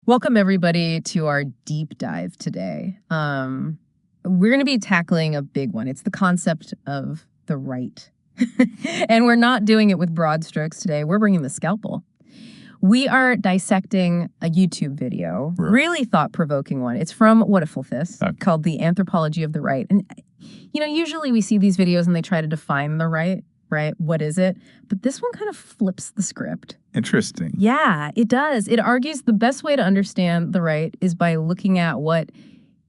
Welcome, everybody, to our deep dive today. We're going to be tackling a big one. It's the concept of the right. And we're not doing it with broad strokes today. We're bringing the scalpel. We are dissecting a YouTube video, really thought-provoking one. It's from What a This, called The Anthropology of the Right. And, you know, usually we see these videos and they try to define the right? What is it? But this one kind of flips the script. Interesting. Yeah, it does. It argues the best way to understand the right is by looking at what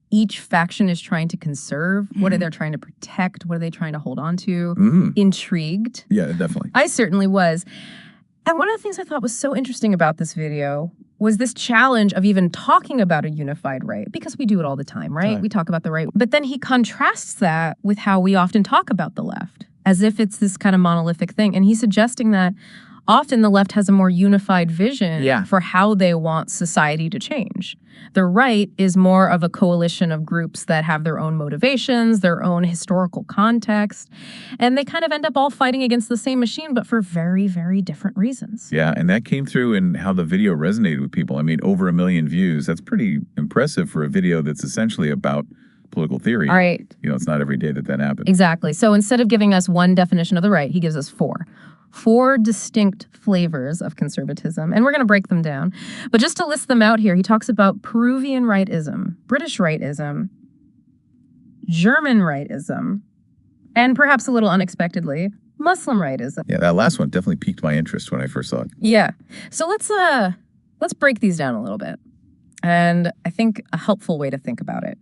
each faction is trying to conserve. What are they trying to protect? What are they trying to hold on to? Intrigued. Yeah, definitely. I certainly was. And one of the things I thought was so interesting about this video was this challenge of even talking about a unified right, because we do it all the time, right? We talk about the right. But then he contrasts that with how we often talk about the left, as if it's this kind of monolithic thing. And he's suggesting that often the left has a more unified vision for how they want society to change. The right is more of a coalition of groups that have their own motivations, their own historical context, and they kind of end up all fighting against the same machine, but for very, very different reasons. Yeah, and that came through in how the video resonated with people. I mean, over 1 million views. That's pretty impressive for a video that's essentially about political theory. All right. You know, it's not every day that happens. Exactly. So instead of giving us one definition of the right, he gives us four distinct flavors of conservatism, and we're going to break them down. But just to list them out here, he talks about Peruvian rightism, British rightism, German rightism, and perhaps a little unexpectedly, Muslim rightism. Yeah, that last one definitely piqued my interest when I first saw it. Yeah. So let's break these down a little bit. And I think a helpful way to think about it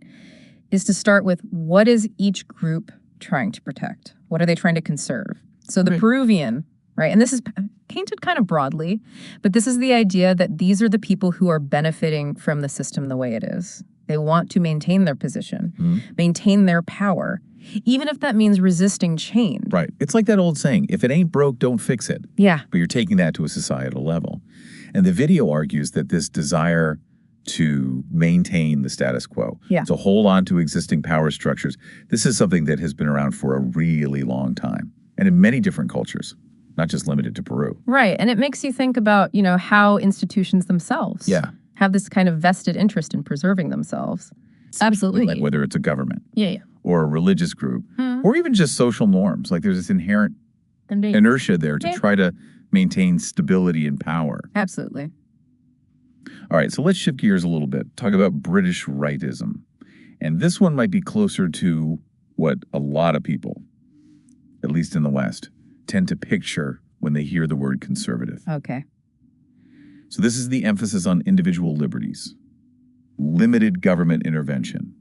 is to start with, what is each group trying to protect? What are they trying to conserve? So the Peruvian, right, and this is painted kind of broadly, but this is the idea that these are the people who are benefiting from the system the way it is. They want to maintain their position, maintain their power, even if that means resisting change. Right. It's like that old saying, if it ain't broke, don't fix it. Yeah. But you're taking that to a societal level. And the video argues that this desire to maintain the status quo, to hold on to existing power structures, this is something that has been around for a really long time. And in many different cultures, not just limited to Peru. Right. And it makes you think about, you know, how institutions themselves have this kind of vested interest in preserving themselves. Absolutely. Like whether it's a government Yeah. or a religious group or even just social norms. Like there's this inherent inertia there to try to maintain stability and power. Absolutely. All right, so let's shift gears a little bit. Talk about British rightism. And this one might be closer to what a lot of people, at least in the West, tend to picture when they hear the word conservative. Okay. So this is the emphasis on individual liberties, limited government intervention,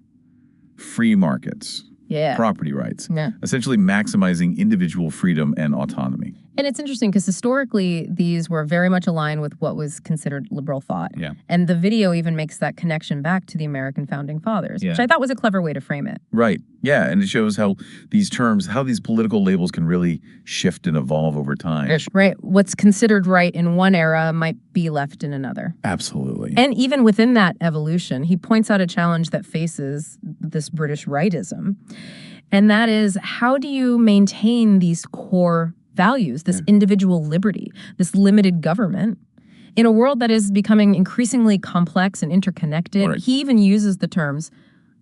free markets, property rights, essentially maximizing individual freedom and autonomy. And it's interesting because historically, these were very much aligned with what was considered liberal thought. Yeah. And the video even makes that connection back to the American founding fathers, which I thought was a clever way to frame it. Right. Yeah. And it shows how these terms, how these political labels can really shift and evolve over time. Right. What's considered right in one era might be left in another. Absolutely. And even within that evolution, he points out a challenge that faces this British rightism. And that is, how do you maintain these core values, this individual liberty, this limited government, in a world that is becoming increasingly complex and interconnected? He even uses the terms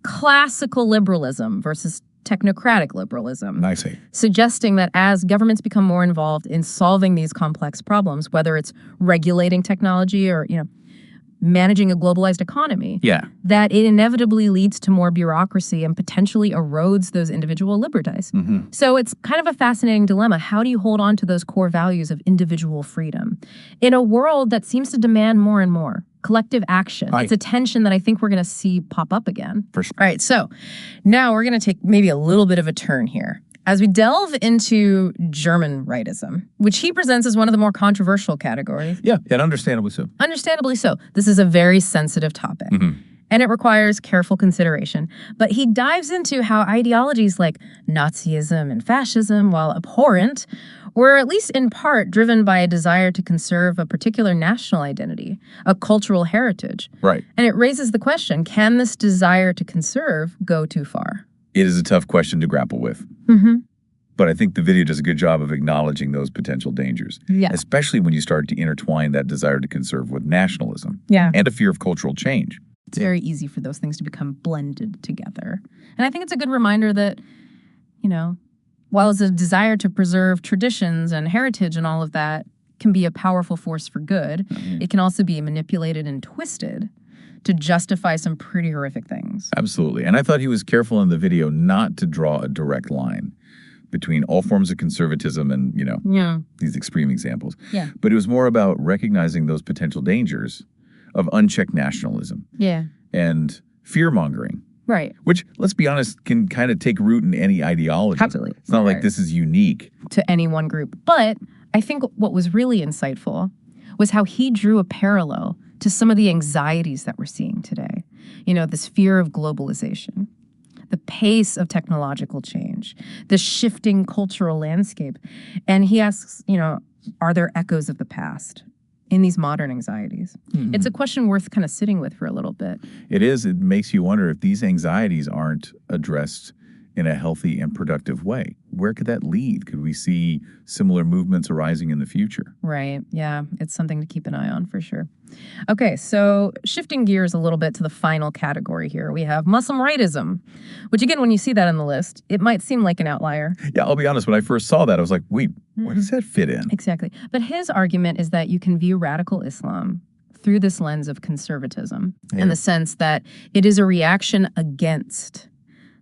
classical liberalism versus technocratic liberalism. I see. Suggesting that as governments become more involved in solving these complex problems, whether it's regulating technology or, you know, managing a globalized economy, that it inevitably leads to more bureaucracy and potentially erodes those individual liberties. So it's kind of a fascinating dilemma. How do you hold on to those core values of individual freedom in a world that seems to demand more and more collective action? It's a tension that I think we're going to see pop up again. For sure. All right, so now we're going to take maybe a little bit of a turn here as we delve into German rightism, which he presents as one of the more controversial categories. Yeah, and understandably so. Understandably so. This is a very sensitive topic, and it requires careful consideration. But he dives into how ideologies like Nazism and fascism, while abhorrent, were at least in part driven by a desire to conserve a particular national identity, a cultural heritage. Right. And it raises the question, can this desire to conserve go too far? It is a tough question to grapple with. But I think the video does a good job of acknowledging those potential dangers, especially when you start to intertwine that desire to conserve with nationalism and a fear of cultural change. It's very easy for those things to become blended together. And I think it's a good reminder that, you know, while it's a desire to preserve traditions and heritage and all of that can be a powerful force for good, it can also be manipulated and twisted to justify some pretty horrific things. Absolutely. And I thought he was careful in the video not to draw a direct line between all forms of conservatism and, you know, these extreme examples. But it was more about recognizing those potential dangers of unchecked nationalism and fear-mongering. Which, let's be honest, can kind of take root in any ideology. Absolutely. It's not like this is unique to any one group. But I think what was really insightful was how he drew a parallel to some of the anxieties that we're seeing today. You know, this fear of globalization, the pace of technological change, the shifting cultural landscape. And he asks, you know, are there echoes of the past in these modern anxieties? It's a question worth kind of sitting with for a little bit. It is. It makes you wonder if these anxieties aren't addressed in a healthy and productive way. Where could that lead? Could we see similar movements arising in the future? Right. Yeah. It's something to keep an eye on for sure. Okay. So shifting gears a little bit to the final category here, we have Muslim rightism, which again, when you see that on the list, it might seem like an outlier. Yeah. I'll be honest. When I first saw that, I was like, wait, where does that fit in? Exactly. But his argument is that you can view radical Islam through this lens of conservatism in the sense that it is a reaction against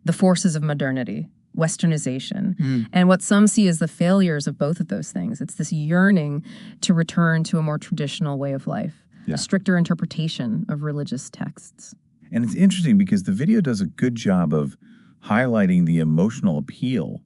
the forces of modernity, westernization, and what some see as the failures of both of those things. It's this yearning to return to a more traditional way of life, a stricter interpretation of religious texts. And it's interesting because the video does a good job of highlighting the emotional appeal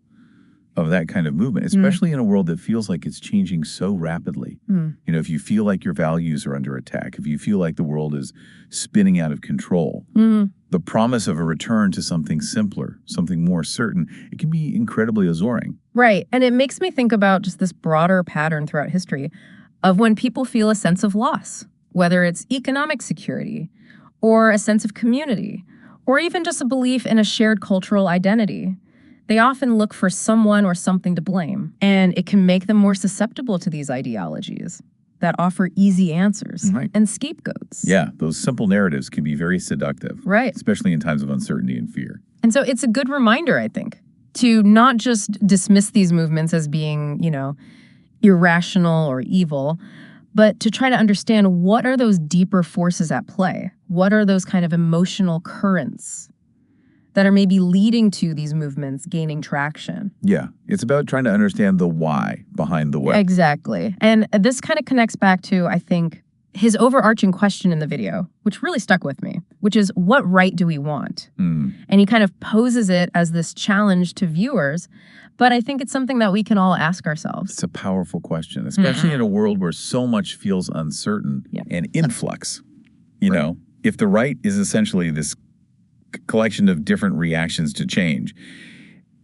of that kind of movement, especially in a world that feels like it's changing so rapidly. You know, if you feel like your values are under attack, if you feel like the world is spinning out of control, the promise of a return to something simpler, something more certain, it can be incredibly alluring. Right. And it makes me think about just this broader pattern throughout history of when people feel a sense of loss, whether it's economic security or a sense of community, or even just a belief in a shared cultural identity. They often look for someone or something to blame, and it can make them more susceptible to these ideologies that offer easy answers and scapegoats. Yeah, those simple narratives can be very seductive, especially in times of uncertainty and fear. And so it's a good reminder, I think, to not just dismiss these movements as being, you know, irrational or evil, but to try to understand what are those deeper forces at play? What are those kind of emotional currents that are maybe leading to these movements gaining traction? Yeah, it's about trying to understand the why behind the what. Exactly. And this kind of connects back to, I think, his overarching question in the video, which really stuck with me, which is, what right do we want? And he kind of poses it as this challenge to viewers, but I think it's something that we can all ask ourselves. It's a powerful question, especially in a world where so much feels uncertain and in flux. You know, if the right is essentially this collection of different reactions to change,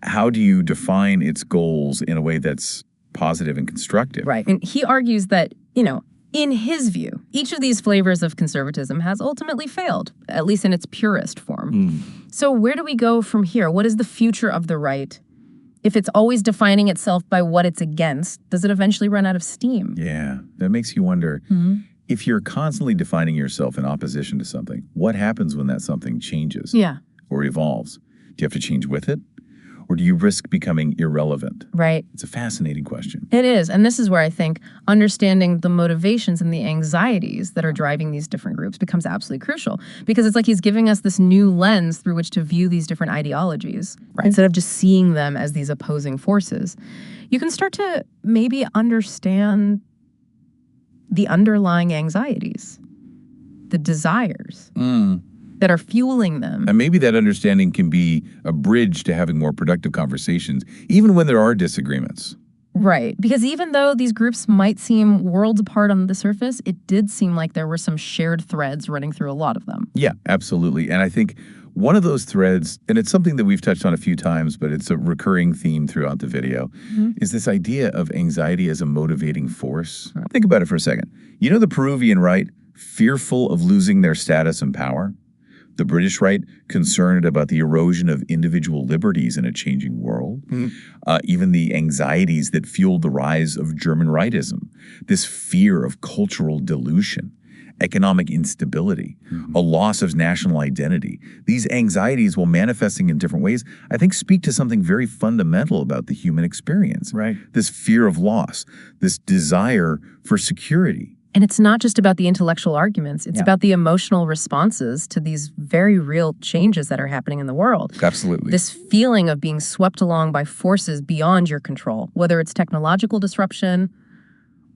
how do you define its goals in a way that's positive and constructive? Right. And he argues that, you know, in his view, each of these flavors of conservatism has ultimately failed, at least in its purest form. So where do we go from here? What is the future of the right? If it's always defining itself by what it's against, does it eventually run out of steam? Yeah, that makes you wonder, if you're constantly defining yourself in opposition to something, what happens when that something changes or evolves? Do you have to change with it? Or do you risk becoming irrelevant? Right. It's a fascinating question. It is. And this is where I think understanding the motivations and the anxieties that are driving these different groups becomes absolutely crucial. Because it's like he's giving us this new lens through which to view these different ideologies. Instead of just seeing them as these opposing forces. You can start to maybe understand the underlying anxieties, the desires that are fueling them. And maybe that understanding can be a bridge to having more productive conversations, even when there are disagreements. Right. Because even though these groups might seem worlds apart on the surface, it did seem like there were some shared threads running through a lot of them. Yeah, absolutely. And I think one of those threads, and it's something that we've touched on a few times, but it's a recurring theme throughout the video, is this idea of anxiety as a motivating force. Think about it for a second. You know the Peruvian right, fearful of losing their status and power? The British right, concerned about the erosion of individual liberties in a changing world. Even the anxieties that fueled the rise of German rightism. This fear of cultural dilution, economic instability, a loss of national identity. These anxieties, while manifesting in different ways, I think speak to something very fundamental about the human experience. Right. This fear of loss, this desire for security. And it's not just about the intellectual arguments. It's about the emotional responses to these very real changes that are happening in the world. Absolutely. This feeling of being swept along by forces beyond your control, whether it's technological disruption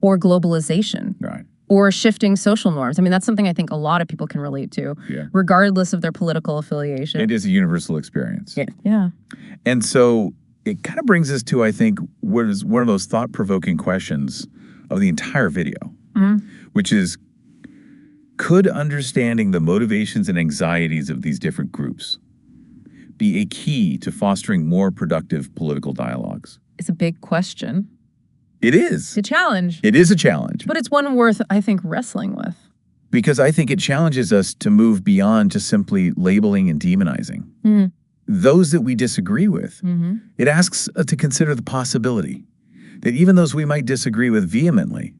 or globalization. Right. Or shifting social norms. I mean, that's something I think a lot of people can relate to, regardless of their political affiliation. It is a universal experience. Yeah. And so it kind of brings us to, I think, what is one of those thought-provoking questions of the entire video, which is, could understanding the motivations and anxieties of these different groups be a key to fostering more productive political dialogues? It's a big question. It is. It's a challenge. It is a challenge. But it's one worth, I think, wrestling with. Because I think it challenges us to move beyond just simply labeling and demonizing those that we disagree with. It asks us to consider the possibility that even those we might disagree with vehemently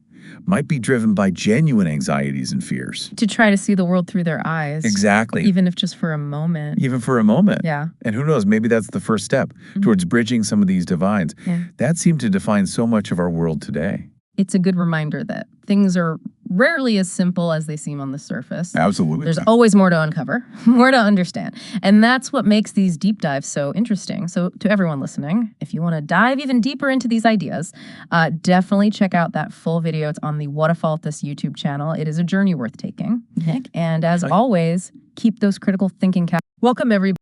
might be driven by genuine anxieties and fears. To try to see the world through their eyes. Exactly. Even if just for a moment. Even for a moment. Yeah. And who knows, maybe that's the first step towards bridging some of these divides. That seemed to define so much of our world today. It's a good reminder that things are rarely as simple as they seem on the surface. Absolutely. There's always more to uncover, more to understand. And that's what makes these deep dives so interesting. So to everyone listening, if you want to dive even deeper into these ideas, definitely check out that full video. It's on the What a Fault This YouTube channel. It is a journey worth taking. And as always, keep those critical thinking caps. Welcome, everybody.